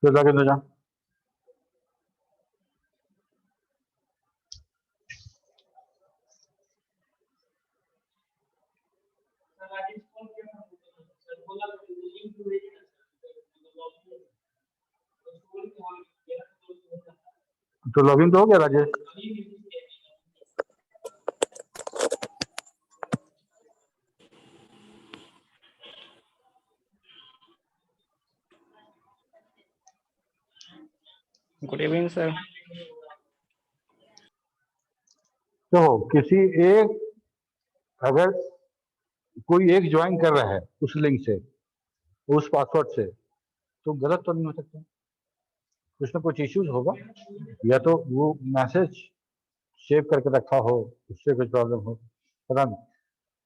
तो लॉगिन हो जा। तो लॉगिन तो हो गया राजेश? Good evening sir. तो किसी एक, अगर कोई एक ज्वाइन कर रहा है उस लिंक से, उस पासवर्ड से, तो गलत तो नहीं हो सकता? कुछ ना कुछ इश्यूज होगा, या तो वो मैसेज सेव करके रखा हो, उससे कुछ प्रॉब्लम हो, पता नहीं।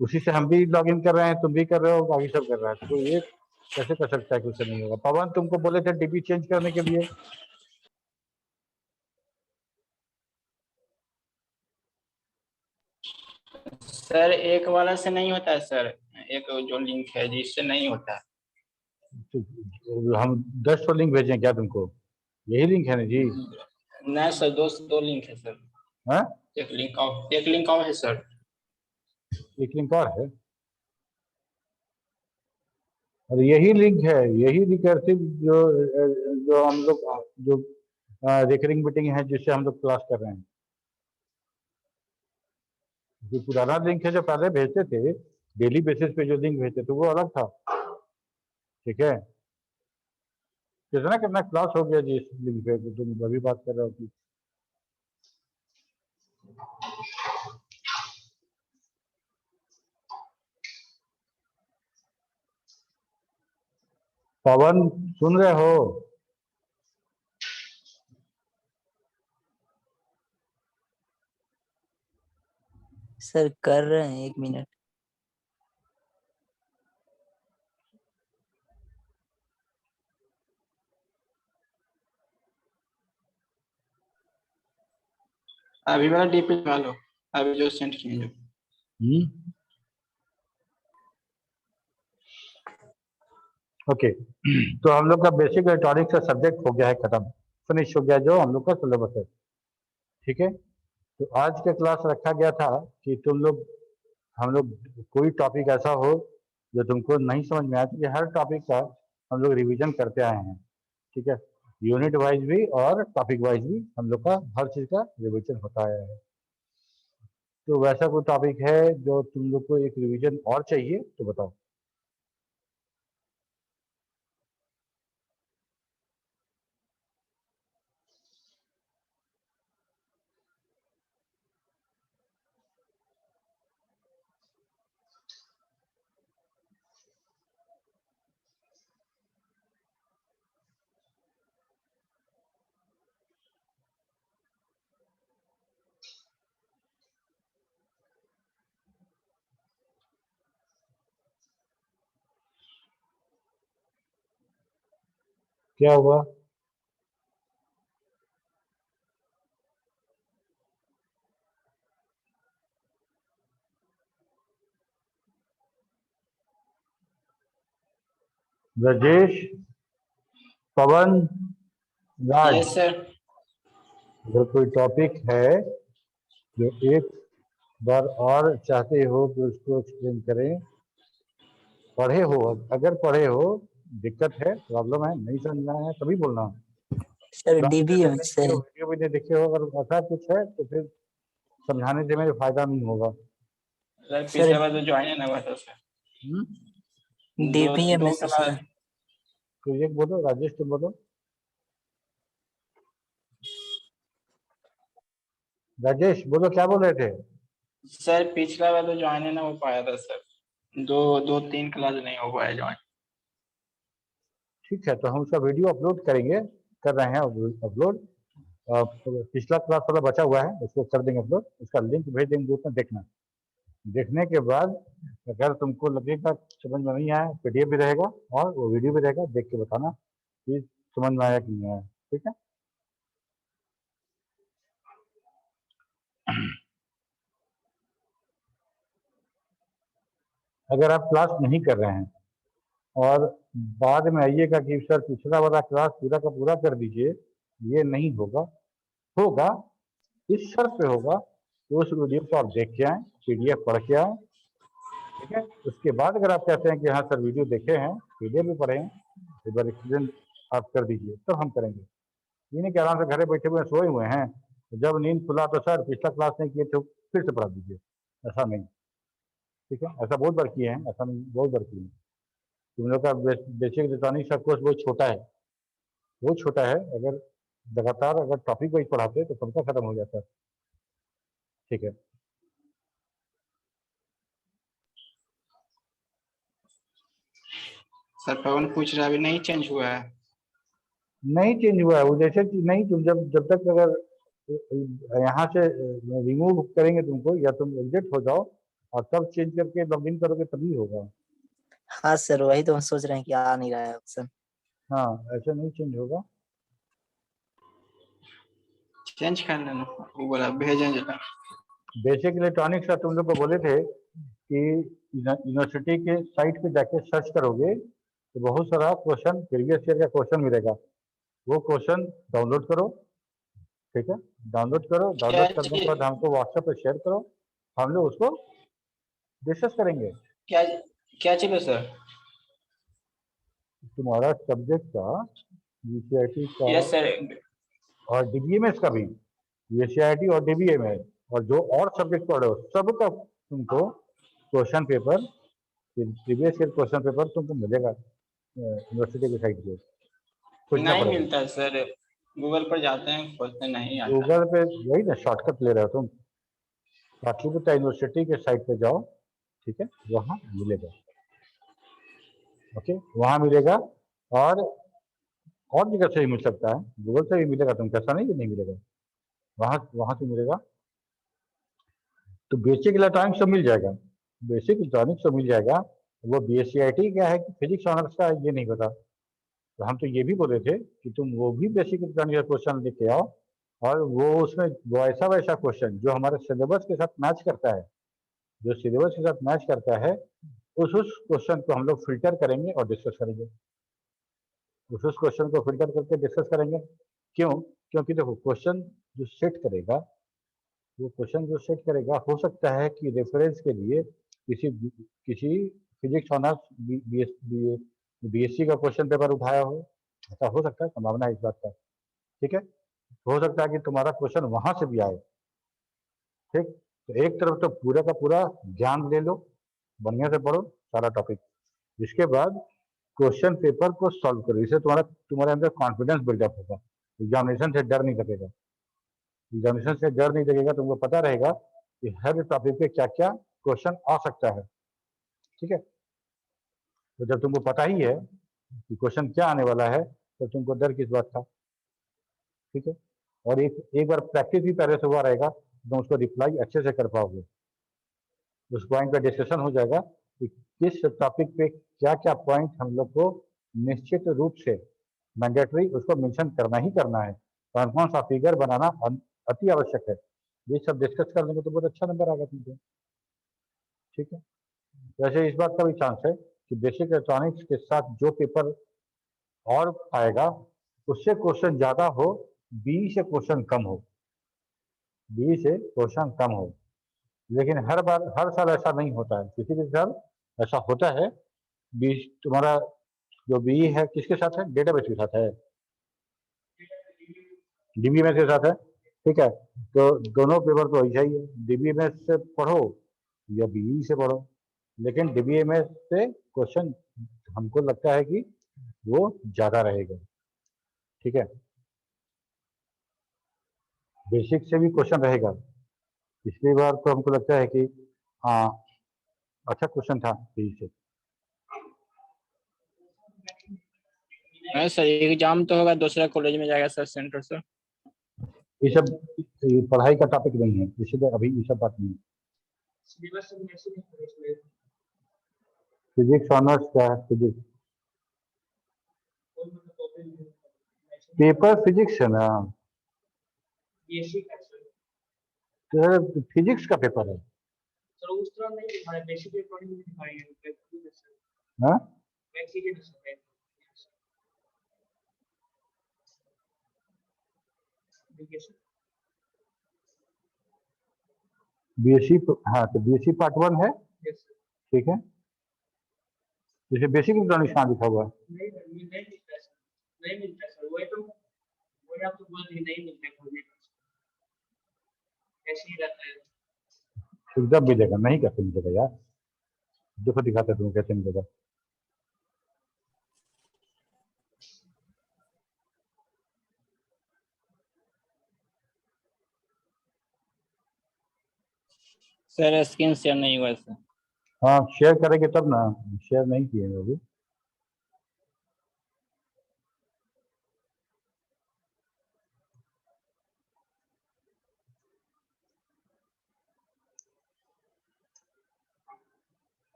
उसी से हम भी लॉगिन कर रहे हैं, तुम भी कर रहे हो, बाकी सब कर रहा है, तो कोई एक कैसे कर सकता है कि उससे नहीं होगा? पवन, तुमको बोले थे डीपी चेंज करने के लिए। सर एक वाला से नहीं होता है सर, एक जो लिंक है जिससे नहीं होता है। तो हम 10 लिंक भेजें क्या तुमको? यही लिंक है ना जी? नहीं सर, दो लिंक है सर। हाँ, एक लिंक और है सर। एक लिंक और है, और यही लिंक है, यही रिकर्सिव जो जो हम लोग जो रिकरिंग मीटिंग है जिससे हम लोग क्लास कर रहे हैं। जो पुराना लिंक है जो पहले भेजते थे, डेली बेसिस पे जो लिंक भेजते थे, वो अलग था। ठीक है, कितना कितना क्लास हो गया जी इस लिंक पे, तो तुम अभी बात कर रहे हो कि पवन सुन रहे हो? सर कर रहे हैं, 1 मिनट। अभी वाला डीपी लगा लो, अभी जो सेंड किए जो। ओके। तो हम लोग का बेसिक इलेक्ट्रॉनिक्स का सब्जेक्ट हो गया है खत्म, फिनिश हो गया जो हम लोग का सिलेबस है। ठीक है, तो आज का क्लास रखा गया था कि तुम लोग, हम लोग कोई टॉपिक ऐसा हो जो तुमको नहीं समझ में आया, तो हर टॉपिक का हम लोग रिवीजन करते आए हैं। ठीक है, यूनिट वाइज भी और टॉपिक वाइज भी हम लोग का हर चीज़ का रिवीजन होता आया है। तो वैसा कोई टॉपिक है जो तुम लोग को एक रिवीजन और चाहिए तो बताओ। क्या हुआ? राजेश, पवन, राज, यस सर। अगर कोई टॉपिक है जो एक बार और चाहते हो कि उसको एक्सप्लेन करें, पढ़े हो, अगर पढ़े हो, दिक्कत है, प्रॉब्लम है, नहीं समझ में आया तभी बोलना। सर क्लास डीबी नहीं में देखे हो, सर वीडियो भी नहीं देखे हो, अगर ऐसा कुछ है तो फिर समझाने से मेरे फायदा नहीं होगा। सर सर पिछले बार जो ज्वाइन है ना हुआ था सर। डीबी में दो क्लास। सर। तो ये बोलो, राजेश तुम बोलो। राजेश बोलो, क्या बोल रहे थे? सर पिछला बार जो ज्वाइन है ना हो पाया था सर, दो तीन क्लास नहीं हो पाया ज्वाइन। ठीक है, तो हम उसका वीडियो अपलोड करेंगे, कर रहे हैं अपलोड। पिछला क्लास वाला बचा हुआ है, उसको कर देंगे अपलोड, उसका लिंक भेज देंगे ग्रुप में, देखना। देखने के बाद अगर तुमको लगेगा समझ में नहीं आया, पीडीएफ भी रहेगा और वो वीडियो भी रहेगा, देख के बताना कि समझ में आया कि नहीं आया। ठीक है, अगर आप क्लास नहीं कर रहे हैं और बाद में आइएगा कि सर पिछला वाला क्लास पूरा का पूरा कर दीजिए, ये नहीं होगा। होगा इस शर्त पे होगा कि उस वीडियो को आप देख के आए, पीडीएफ पढ़ के आए, ठीक है। उसके बाद अगर आप कहते हैं कि हाँ सर वीडियो देखे हैं, पीडीएफ भी पढ़े हैं, एक बार एक्सप्लेन आप कर दीजिए, तब हम करेंगे। ये नहीं कि आराम से घरे बैठे हुए सोए हुए हैं, जब नींद खुला तो सर पिछला क्लास नहीं किए थे फिर से पढ़ा दीजिए, ऐसा नहीं, ठीक है। ऐसा बहुत बार किए हैं, ऐसा नहीं, बहुत बार किए हैं। तुम लोग का बेसिक इलेक्ट्रॉनिक्स का कोर्स बहुत छोटा है, बहुत छोटा है। अगर लगातार अगर टॉपिक वाइज पढ़ाते तो सबका खत्म हो जाता है, ठीक है। सर पवन पूछ रहा है अभी नहीं चेंज हुआ है। नहीं चेंज हुआ है वो, जैसे कि नहीं, तुम जब तक अगर यहाँ से रिमूव करेंगे तुमको, या तुम एग्जिट हो जाओ और तब चेंज करके लॉग इन करोगे तभी होगा। हाँ सर, वही तो हम सोच रहे हैं कि आ नहीं रहा है ऑप्शन। हाँ, ऐसे नहीं चेंज होगा। चेंज कर लेना, वो बोला भेजें जरा। बेसिक इलेक्ट्रॉनिक्स का तुम लोग को बोले थे कि यूनिवर्सिटी के साइट पे जाके सर्च करोगे तो बहुत सारा क्वेश्चन, प्रीवियस ईयर का क्वेश्चन मिलेगा। वो क्वेश्चन डाउनलोड करो, ठीक है। डाउनलोड करो, क्या डाउनलोड करने के बाद हमको व्हाट्सएप पे शेयर करो, हम लोग उसको डिस्कस करेंगे। क्या क्या चलो सर। तुम्हारा सब्जेक्ट का, यूसीआईटी का यस सर। और डीबीएमएस का भी, यूसीआईटी और डीबीएमएस और जो और सब्जेक्ट पढ़े हो सबका तुमको question paper, previous year question paper तुमको मिलेगा यूनिवर्सिटी की साइट पे, खोजना नहीं पड़ेगा। मिलता है सर, गूगल पर जाते हैं खोजते नहीं आता। गूगल पे वही ना शॉर्टकट ले रहे हो तुम, पाटलिपुत्र यूनिवर्सिटी के साइट पे जाओ, ठीक है, वहाँ मिलेगा, ओके, वहाँ मिलेगा। और जगह से भी मिल सकता है, गूगल से भी मिलेगा, तुम कैसा नहीं कि नहीं मिलेगा, वहाँ वहाँ से मिलेगा। तो बेसिक इलेक्ट्रॉनिक्स तो मिल जाएगा, बेसिक इलेक्ट्रॉनिक्स तो मिल जाएगा। वो बीएससीआईटी क्या है कि फिजिक्स ऑनर्स का, ये नहीं पता। तो हम तो ये भी बोले थे कि तुम वो भी बेसिक इलेक्ट्रॉनिक्स का क्वेश्चन लेके आओ, और वो उसमें वैसा वैसा क्वेश्चन जो हमारे सिलेबस के साथ मैच करता है, जो सिलेबस के साथ मैच करता है, उस क्वेश्चन को हम लोग फिल्टर करेंगे और डिस्कस करेंगे। उस क्वेश्चन को फिल्टर करके डिस्कस करेंगे। क्यों? क्योंकि देखो क्वेश्चन जो सेट करेगा, वो क्वेश्चन जो सेट करेगा, हो सकता है कि रेफरेंस के लिए किसी किसी फिजिक्स ऑनर्स बीएससी का क्वेश्चन पेपर उठाया हो, ऐसा हो सकता है, संभावना है इस बात का, ठीक है। हो सकता है कि तुम्हारा क्वेश्चन वहां से भी आए, ठीक। तो एक तरफ तो पूरा का पूरा ज्ञान ले लो, बढ़िया से पढ़ो सारा टॉपिक, जिसके बाद क्वेश्चन पेपर को सॉल्व करो, इससे तुम्हारे अंदर कॉन्फिडेंस बिल्डअप होगा, एग्जामिनेशन से डर नहीं लगेगा। एग्जामिनेशन से डर नहीं लगेगा, तुमको पता रहेगा कि हर टॉपिक पे क्या क्या क्वेश्चन आ सकता है, ठीक है। तो जब तुमको पता ही है कि क्वेश्चन क्या आने वाला है, तो तुमको डर किस बात का, ठीक है। और एक बार प्रैक्टिस भी पहले से हुआ रहेगा, तो उसको रिप्लाई अच्छे से कर पाओगे। उस पॉइंट पे डिस्कशन हो जाएगा कि किस टॉपिक पे क्या क्या पॉइंट हम लोग को निश्चित रूप से मैंडेटरी उसको मेंशन करना ही करना है, कौन कौन सा फिगर बनाना अति आवश्यक है। ये सब डिस्कस कर लेंगे तो बहुत अच्छा नंबर आएगा तुमको, ठीक है। वैसे इस बात का भी चांस है कि बेसिक इलेक्ट्रॉनिक्स के साथ जो पेपर और आएगा उससे क्वेश्चन ज्यादा हो, बी से क्वेश्चन कम हो, बी से क्वेश्चन कम हो। लेकिन हर बार हर साल ऐसा नहीं होता है, किसी भी साल ऐसा होता है। बी तुम्हारा जो बी है किसके साथ है, डेटाबेस के साथ है, डीबीएमएस के साथ है, ठीक है। तो दोनों पेपर तो ऐसा ही है, डीबीएमएस से पढ़ो या बीई से पढ़ो, लेकिन डीबीएमएस से क्वेश्चन हमको लगता है कि वो ज्यादा रहेगा, ठीक है। बेसिक से भी क्वेश्चन रहेगा, पिछली बार तो हमको लगता है कि हाँ अच्छा क्वेश्चन था बीई से। नहीं सर, एग्जाम तो होगा, दूसरा कॉलेज में जाएगा सर सेंटर सर। ये सब ये पढ़ाई का टॉपिक नहीं है, इसलिए अभी ये सब बात नहीं है। फिजिक्स ऑनर्स क्या है, फिजिक्स पेपर फिजिक्स है ना, तो फिजिक्स का पेपर है, हाँ बीएससी, हाँ तो बीएससी पार्ट 1 है, ठीक है, जैसे बेसिक इलेक्ट्रॉनिक्स कहाँ लिखा हुआ है? एकदम मिलेगा, नहीं कैसे मिलेगा यार, देखो दिखाते हैं तुम्हें कैसे मिलेगा। सर स्क्रीन शेयर नहीं हुआ सर। हाँ शेयर करेंगे तब ना, शेयर नहीं किए हैं अभी।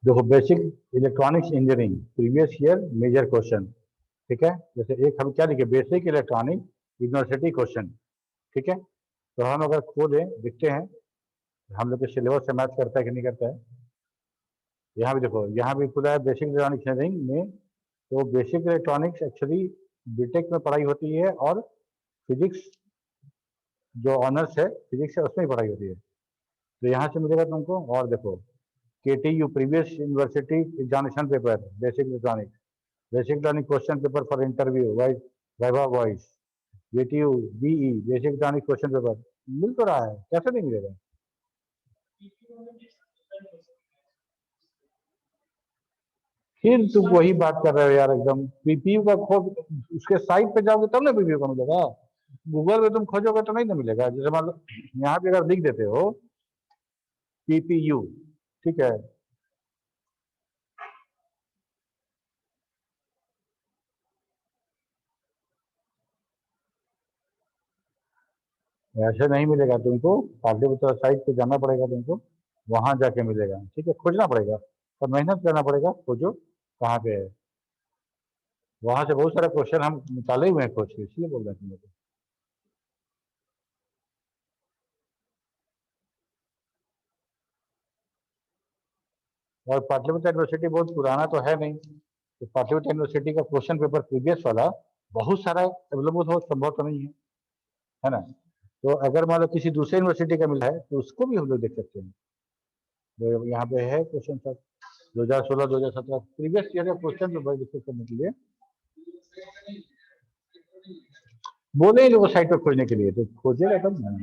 देखो basic electronics engineering previous year major question, ठीक है, जैसे एक हम क्या लिखे, बेसिक इलेक्ट्रॉनिक यूनिवर्सिटी क्वेश्चन, ठीक है। तो हम अगर खोलें देखते हैं हम लोग के सिलेबस से मैच करता है कि नहीं करता है। यहाँ भी देखो, यहाँ भी खुला है बेसिक इलेक्ट्रॉनिक्स इंजीनियरिंग में। तो बेसिक इलेक्ट्रॉनिक्स एक्चुअली बीटेक में पढ़ाई होती है, और फिजिक्स जो ऑनर्स है फिजिक्स है उसमें ही पढ़ाई होती है। तो यहाँ से मिलेगा तुमको। और देखो KTU previous university examination paper basic electronics, basic electronic question paper for interview viva voce, BTU BE basic electronic question paper. मिल तो रहा है, कैसे नहीं मिलेगा? फिर तुम वही बात कर रहे हो यार, एकदम पीपीयू का खोज, उसके साइट पे जाओगे तब ना पीपीयू का मिलेगा। गूगल पे तुम खोजोगे तो नहीं ना मिलेगा। जैसे मान लो यहाँ पे अगर लिख देते हो पीपीयू, ठीक है, ऐसे नहीं मिलेगा तुमको, पाटलिपुत्र साइट पे जाना पड़ेगा तुमको, वहां जाके मिलेगा, ठीक है, खोजना पड़ेगा और मेहनत करना पड़ेगा, खोजो कहाँ पे है। वहां से बहुत सारे क्वेश्चन हम निकाले हुए हैं खोज के, इसलिए बोल रहे हैं तुमको। और पाटलिपुत्र यूनिवर्सिटी बहुत पुराना तो है नहीं, तो पाटलिपुत्र यूनिवर्सिटी का क्वेश्चन पेपर प्रीवियस वाला बहुत सारा अवेलेबल हो संभव तो नहीं है ना। तो अगर मान लो किसी दूसरे यूनिवर्सिटी का मिला है तो उसको भी हम लोग देख सकते हैं। तो यहाँ पे है क्वेश्चन सर 2016 2017 प्रीवियस ईयर का क्वेश्चन पेपर डिस्कस करने के लिए बोले ही लोगों साइट पर खोजने के लिए, तो खोजेगा तब ना।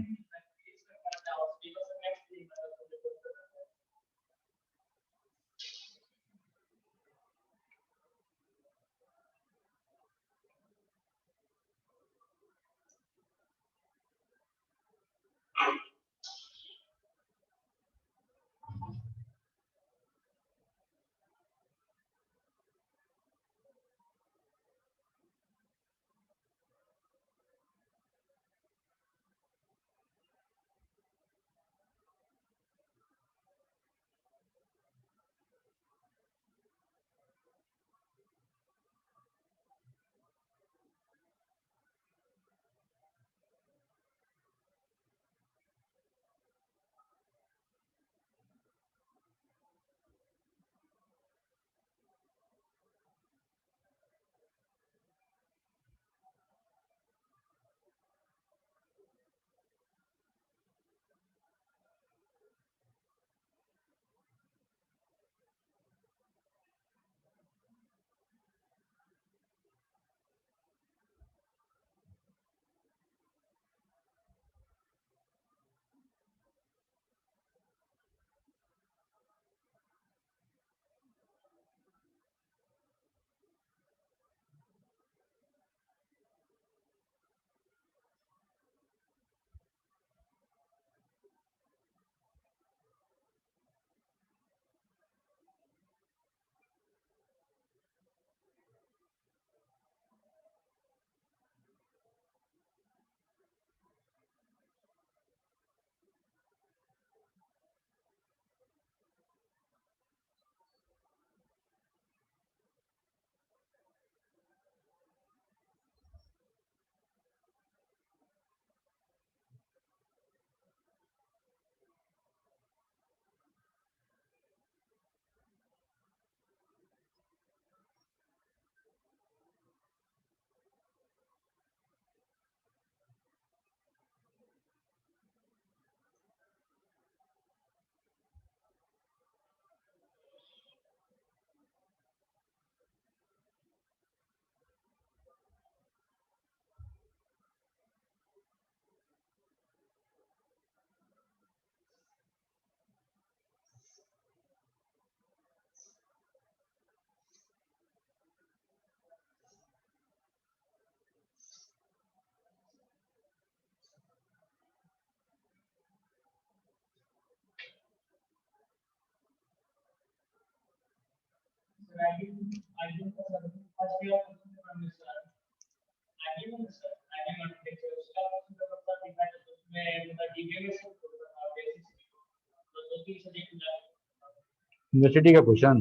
यूनिवर्सिटी का क्वेश्चन,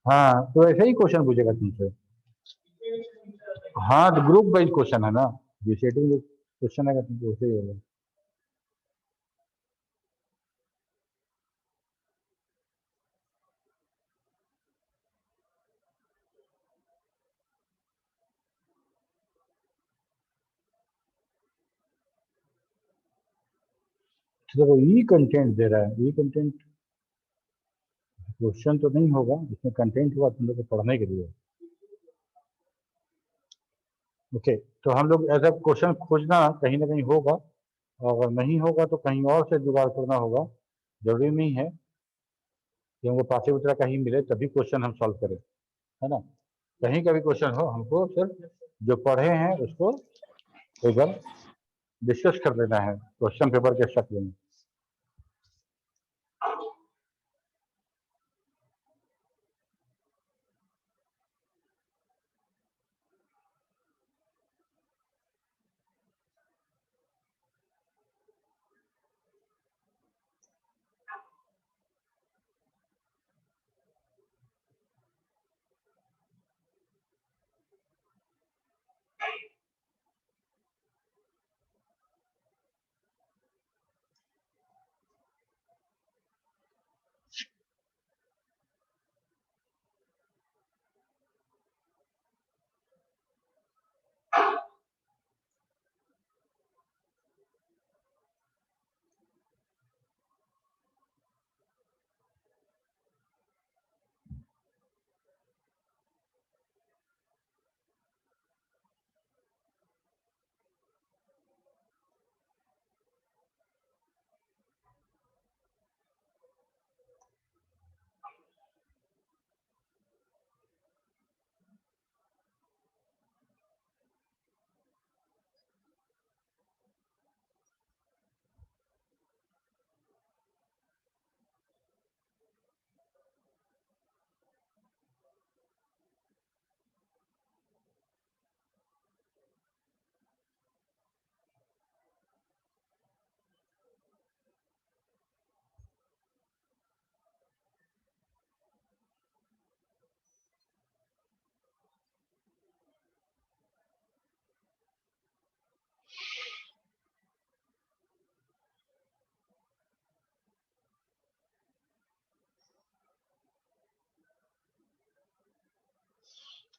हाँ तो ऐसा ही क्वेश्चन पूछेगा तुमसे। हाँ तो ग्रुप वाइज क्वेश्चन है ना, बीसीटी में क्वेश्चन आएगा तुमको वैसे ही होगा। देखो ई कंटेंट दे रहा है, ई कंटेंट क्वेश्चन तो नहीं होगा, इसमें कंटेंट हुआ तुम लोग को पढ़ने के लिए। ओके तो हम लोग ऐसा क्वेश्चन खोजना कहीं ना कहीं होगा, और अगर नहीं होगा तो कहीं और से जुगाड़ करना होगा। जरूरी नहीं है कि हमको पाठ्य पुस्तक का ही मिले तभी क्वेश्चन हम सॉल्व करें, है ना। कहीं का भी क्वेश्चन हो, हमको सिर्फ जो पढ़े हैं उसको एक बार डिस्कस कर लेना है क्वेश्चन पेपर के शक्ल में।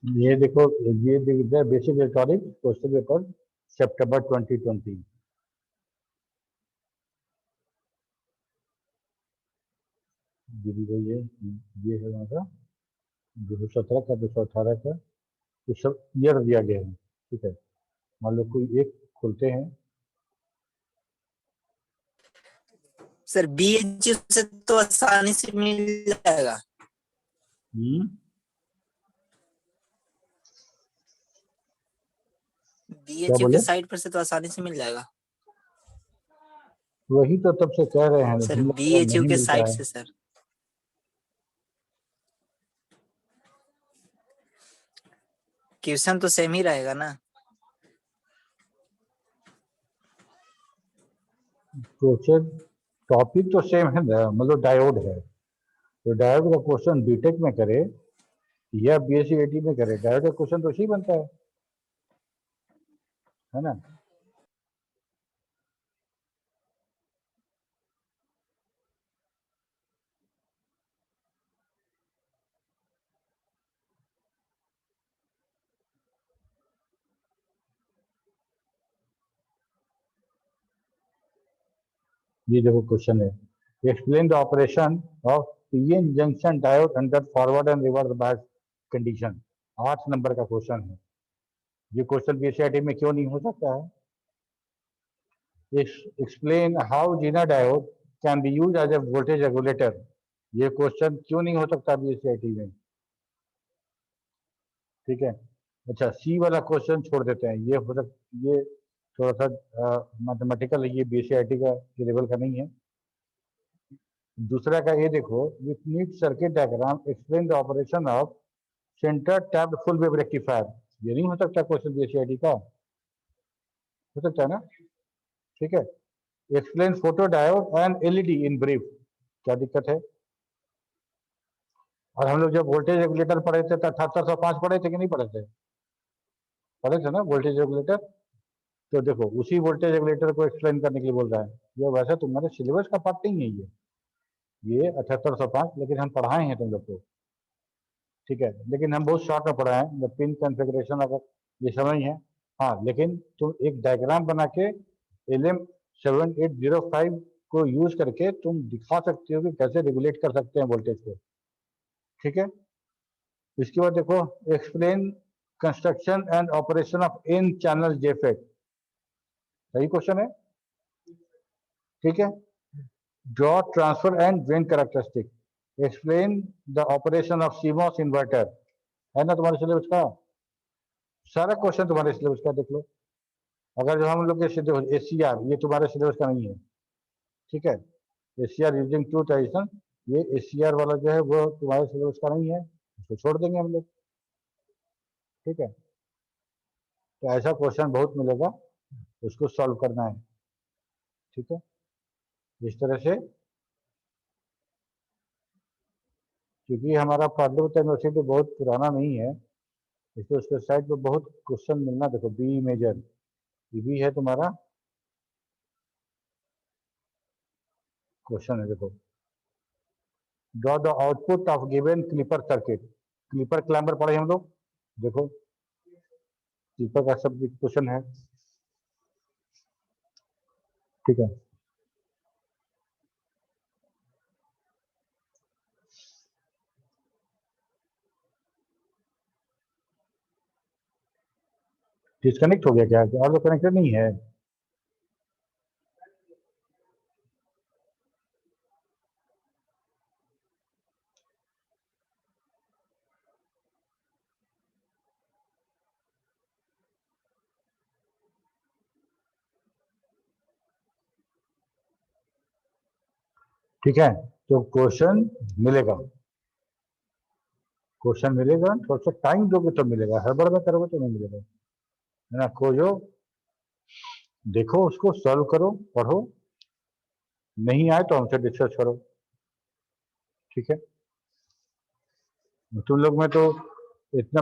ये देखो, ये दिख रहा है बेसिक इलेक्ट्रॉनिक क्वेश्चन पेपर सितंबर 2020। ये है वहाँ का 217 का, 218 का, ये सब ईयर दिया गया है। ठीक है, मान लो कोई एक खोलते हैं। सर बीएचयू से तो आसानी से मिल जाएगा। बीएचयू बोले? के साइट पर से तो आसानी से मिल जाएगा वही तो तब से कह रहे हैं, सर, तुम लोग को बीएचयू नहीं के मिलता साइट है। से सर। क्वेश्चन तो सेम ही रहेगा ना। क्वेश्चन टॉपिक तो सेम है ना, मतलब डायोड है, तो डायोड का क्वेश्चन बीटेक में करे या बीएससी आईटी में करे, डायोड का क्वेश्चन तो उसी बनता है ना। ये देखो क्वेश्चन है, explain the operation of PN junction diode under forward and reverse bias condition. 8 number का क्वेश्चन है। ये क्वेश्चन बीएससी में क्यों नहीं हो सकता है? Explain how Zener diode can be use as a voltage regulator. ये क्वेश्चन क्यों नहीं हो सकता बीएससी में? ठीक है, अच्छा सी वाला क्वेश्चन छोड़ देते हैं, ये हो सकता, ये थोड़ा सा मैथमेटिकल है, ये बीएससी का लेवल का नहीं है। दूसरा का ये देखो, with neat circuit diagram explain the operation of centre tapped full wave rectifier. ये नहीं हो सकता क्वेश्चन बीसीआईडी का? हो सकता है ना? ठीक है। Explain photo diode and LED in brief. क्या दिक्कत है? और हम लोग जब वोल्टेज रेगुलेटर पढ़े थे तो 7805 पढ़े थे कि नहीं पढ़े थे? पढ़े थे ना वोल्टेज रेगुलेटर। तो देखो उसी वोल्टेज रेगुलेटर को एक्सप्लेन करने के लिए बोल रहा है। ये वैसे तुम्हारे सिलेबस का पार्ट नहीं है ये 7805, लेकिन हम पढ़ाए हैं तुम लोग को, ठीक है। लेकिन हम बहुत शॉर्ट में पढ़ाए हैं, पिन कॉन्फ़िगरेशन अगर ये समझ है। हाँ, लेकिन तुम एक डायग्राम बना के LM7805 को यूज करके तुम दिखा सकते हो कि कैसे रेगुलेट कर सकते हैं वोल्टेज को, ठीक है। इसके बाद देखो, explain construction and operation of n channel JFET. सही क्वेश्चन है, ठीक है। Draw transfer and drain characteristic. Explain the operation of CMOS inverter. है ना तुम्हारे सिलेबस का? सारा क्वेश्चन तुम्हारे सिलेबस का देख लो। अगर जो हम लोग के एसीआर, ये तुम्हारे सिलेबस का नहीं है, ठीक है। एसीआर यूजिंग टू ट्रेडिशन, ये एसीआर वाला जो है वो तुम्हारे सिलेबस का नहीं है, उसको छोड़ देंगे हम लोग, ठीक है। तो ऐसा क्वेश्चन बहुत मिलेगा, उसको सॉल्व करना है, ठीक है। इस तरह से, क्योंकि हमारा पाटलिपुत्र यूनिवर्सिटी बहुत पुराना नहीं है, इसलिए उसके साइड पे बहुत क्वेश्चन मिलना। देखो बी मेजर, ये भी है तुम्हारा क्वेश्चन है। देखो, draw the output of given clipper circuit. Clipper clamper पढ़े हम लोग, देखो क्लिपर का सब क्वेश्चन है, ठीक है। डिस्कनेक्ट हो गया क्या? और तो कनेक्टेड नहीं है? ठीक है, तो क्वेश्चन मिलेगा, क्वेश्चन मिलेगा, थोड़ा सा टाइम दोगे तो मिलेगा, हड़बड़ में करोगे तो नहीं मिलेगा, है ना। खोजो, देखो, उसको सॉल्व करो, पढ़ो, नहीं आए तो हमसे डिस्कस करो, ठीक है। तुम लोग में तो इतना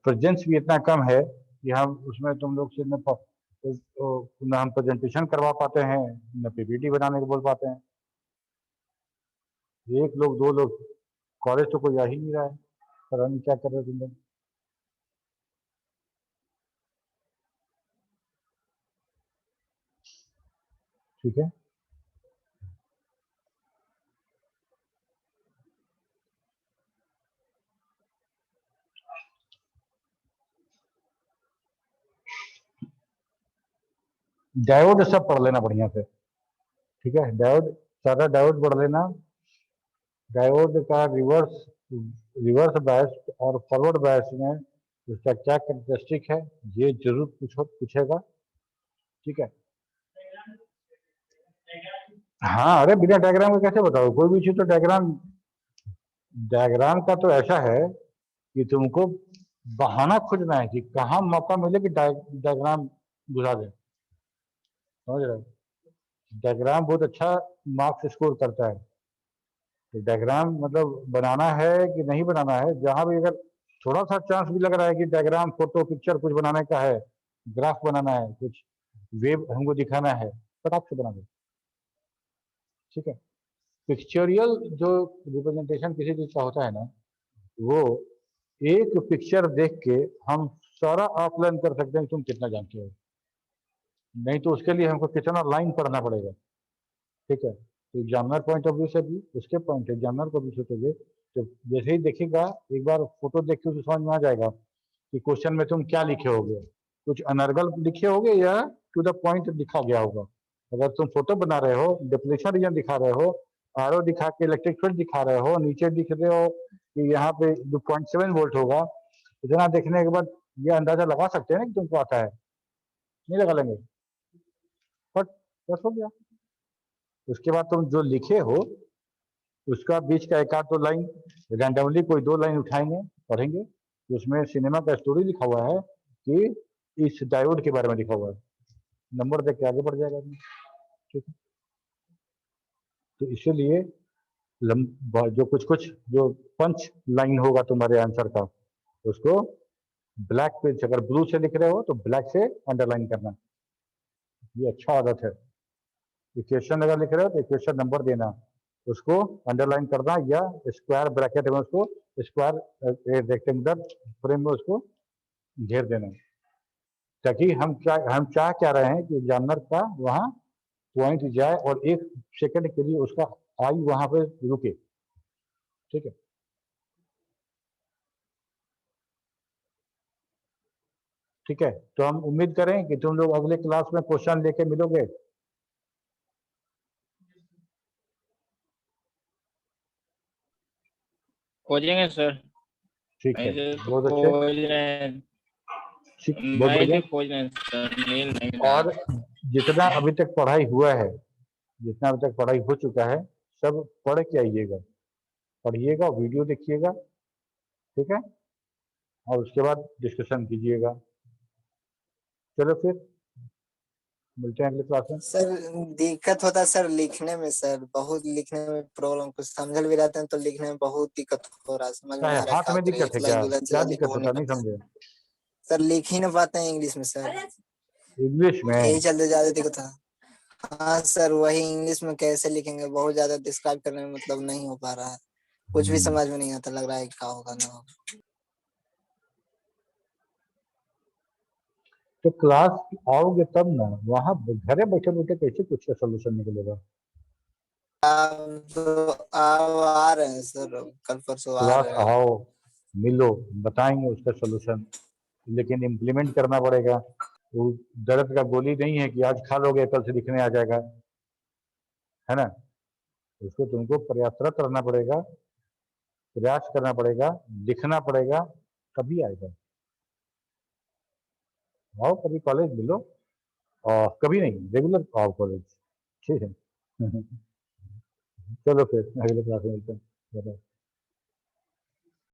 प्रेजेंस भी इतना कम है कि हम उसमें तुम लोग से न हम प्रेजेंटेशन करवा पाते हैं, न पीपीटी बनाने को बोल पाते हैं। एक लोग दो लोग, कॉलेज तो कोई आ ही नहीं रहा है, पता नहीं क्या कर रहे तुम लोग, ठीक है। डायोड सब पढ़ लेना बढ़िया से, ठीक है। डायोड, सारा डायोड पढ़ लेना। डायोड का रिवर्स रिवर्स बायस और फॉरवर्ड बायस में उसका क्या कैरेक्टरिस्टिक है, ये जरूर पूछेगा, ठीक है। हाँ, अरे बिना डायग्राम के कैसे बताओ कोई भी चीज? तो डायग्राम, डायग्राम का तो ऐसा है कि तुमको बहाना खोजना है कि कहाँ मौका मिले कि डायग्राम घुसा दे, समझ रहे हो? डायग्राम बहुत अच्छा मार्क्स स्कोर करता है। तो डायग्राम मतलब बनाना है कि नहीं बनाना है, जहां भी अगर थोड़ा सा चांस भी लग रहा है कि डायग्राम, फोटो, पिक्चर कुछ बनाने का है, ग्राफ बनाना है, कुछ वेव हमको दिखाना है, फटाक से बना दो, ठीक है। पिक्चरियल जो रिप्रेजेंटेशन किसी चीज का होता है ना, वो एक पिक्चर देख के हम सारा आकलन कर सकते हैं कि तुम कितना जानते हो। नहीं तो उसके लिए हमको कितना लाइन पढ़ना पड़ेगा, ठीक है। तो एग्जामिनर पॉइंट ऑफ व्यू से भी, उसके पॉइंट एग्जामिनर को भी सोचोगे, तो जैसे ही देखेगा, एक बार फोटो देख के उसे समझ में आ जाएगा कि क्वेश्चन में तुम क्या लिखे होगे, कुछ अनर्गल लिखे होगे या टू द पॉइंट लिखा गया होगा। अगर तुम फोटो बना रहे हो, डिप्लेशन रीजन दिखा रहे हो, आरओ दिखा के इलेक्ट्रिक फील्ड दिखा रहे हो, नीचे दिख रहे हो कि यहाँ पे 2.7 वोल्ट होगा, इतना देखने के बाद ये अंदाजा लगा सकते हैं ना कि तुमको आता है? नहीं लगा लेंगे, बट बस हो गया। उसके बाद तुम जो लिखे हो उसका बीच का एक आध दो लाइन रैंडमली कोई 2 लाइन उठाएंगे, पढ़ेंगे, तो उसमें सिनेमा का स्टोरी लिखा हुआ है कि इस डायोड के बारे में लिखा हुआ है, नंबर देख के आगे बढ़ जाएगा आदमी, ठीक है। तो इसीलिए जो कुछ जो पंच लाइन होगा तुम्हारे आंसर का, उसको ब्लैक पे, अगर ब्लू से लिख रहे हो तो ब्लैक से अंडरलाइन करना, ये अच्छा आदत है। इक्वेशन अगर लिख रहे हो तो इक्वेशन नंबर देना, उसको अंडरलाइन करना, या स्क्वायर ब्रैकेट में उसको स्क्वायर रेक्टेंगुलर फ्रेम में उसको घेर देना, ताकि हम चाह क्या रहे हैं कि एग्जामिनर का वहाँ पॉइंट जाए और 1 सेकंड के लिए उसका आई वहां पे रुके, ठीक है। ठीक है, तो हम उम्मीद करें कि तुम लोग अगले क्लास में क्वेश्चन लेके मिलोगे। खोजेंगे सर। ठीक है, ऐसे तो बहुत अच्छे, खोज रहे हैं, ठीक, बहुत मैं बढ़िया। भी खोज रहे हैं सर, मेल नहीं मिला। और जितना अभी तक पढ़ाई हुआ है, जितना अभी तक पढ़ाई हो चुका है, सब पढ़ के आइएगा, पढ़िएगा, वीडियो देखिएगा, ठीक है, और उसके बाद डिस्कशन कीजिएगा। चलो फिर मिलते हैं अगले क्लास में। सर दिक्कत होता है सर लिखने में, सर बहुत लिखने में प्रॉब्लम, कुछ समझ भी रहते हैं तो लिखने में बहुत दिक्कत हो रहा है, समझ में क्या नहीं है, आ रहा हाथ क्या में करें, दिक्कत है एक क्या? लाइन 2 लाइन क्या सीधा लिख दिक्कत हो नहीं होता, नहीं पाता है समझे? सर, लिख ही नहीं पाते हैं इंग्लिश में सर, इंग्लिश में? यही चलते ज्यादा दिक्कत है। हाँ सर, वही इंग्लिश में कैसे लिखेंगे, बहुत ज्यादा डिस्क्राइब करने में मतलब नहीं हो पा रहा है, कुछ भी समझ में नहीं आता, लग रहा है क्या होगा ना होगा। तो क्लास आओगे तब ना, वहाँ घरे बैठे बैठे कैसे कुछ का सोल्यूशन निकलेगा? तो आ रहे हैं सर, कल परसों आ क्लास रहे हैं। आओ, मिलो, बताएंगे उसका सोल्यूशन, लेकिन इम्प्लीमेंट करना पड़ेगा। वो दर्द का गोली नहीं है कि आज खा लोगे कल से दिखने आ जाएगा, है ना। उसको तुमको प्रयासरत रहना पड़ेगा, प्रयास करना पड़ेगा, लिखना पड़ेगा, तभी आएगा। आओ कभी कॉलेज मिलो, और कभी नहीं, रेगुलर आओ कॉलेज, ठीक है। चलो फिर अगले क्लास में मिलते हैं।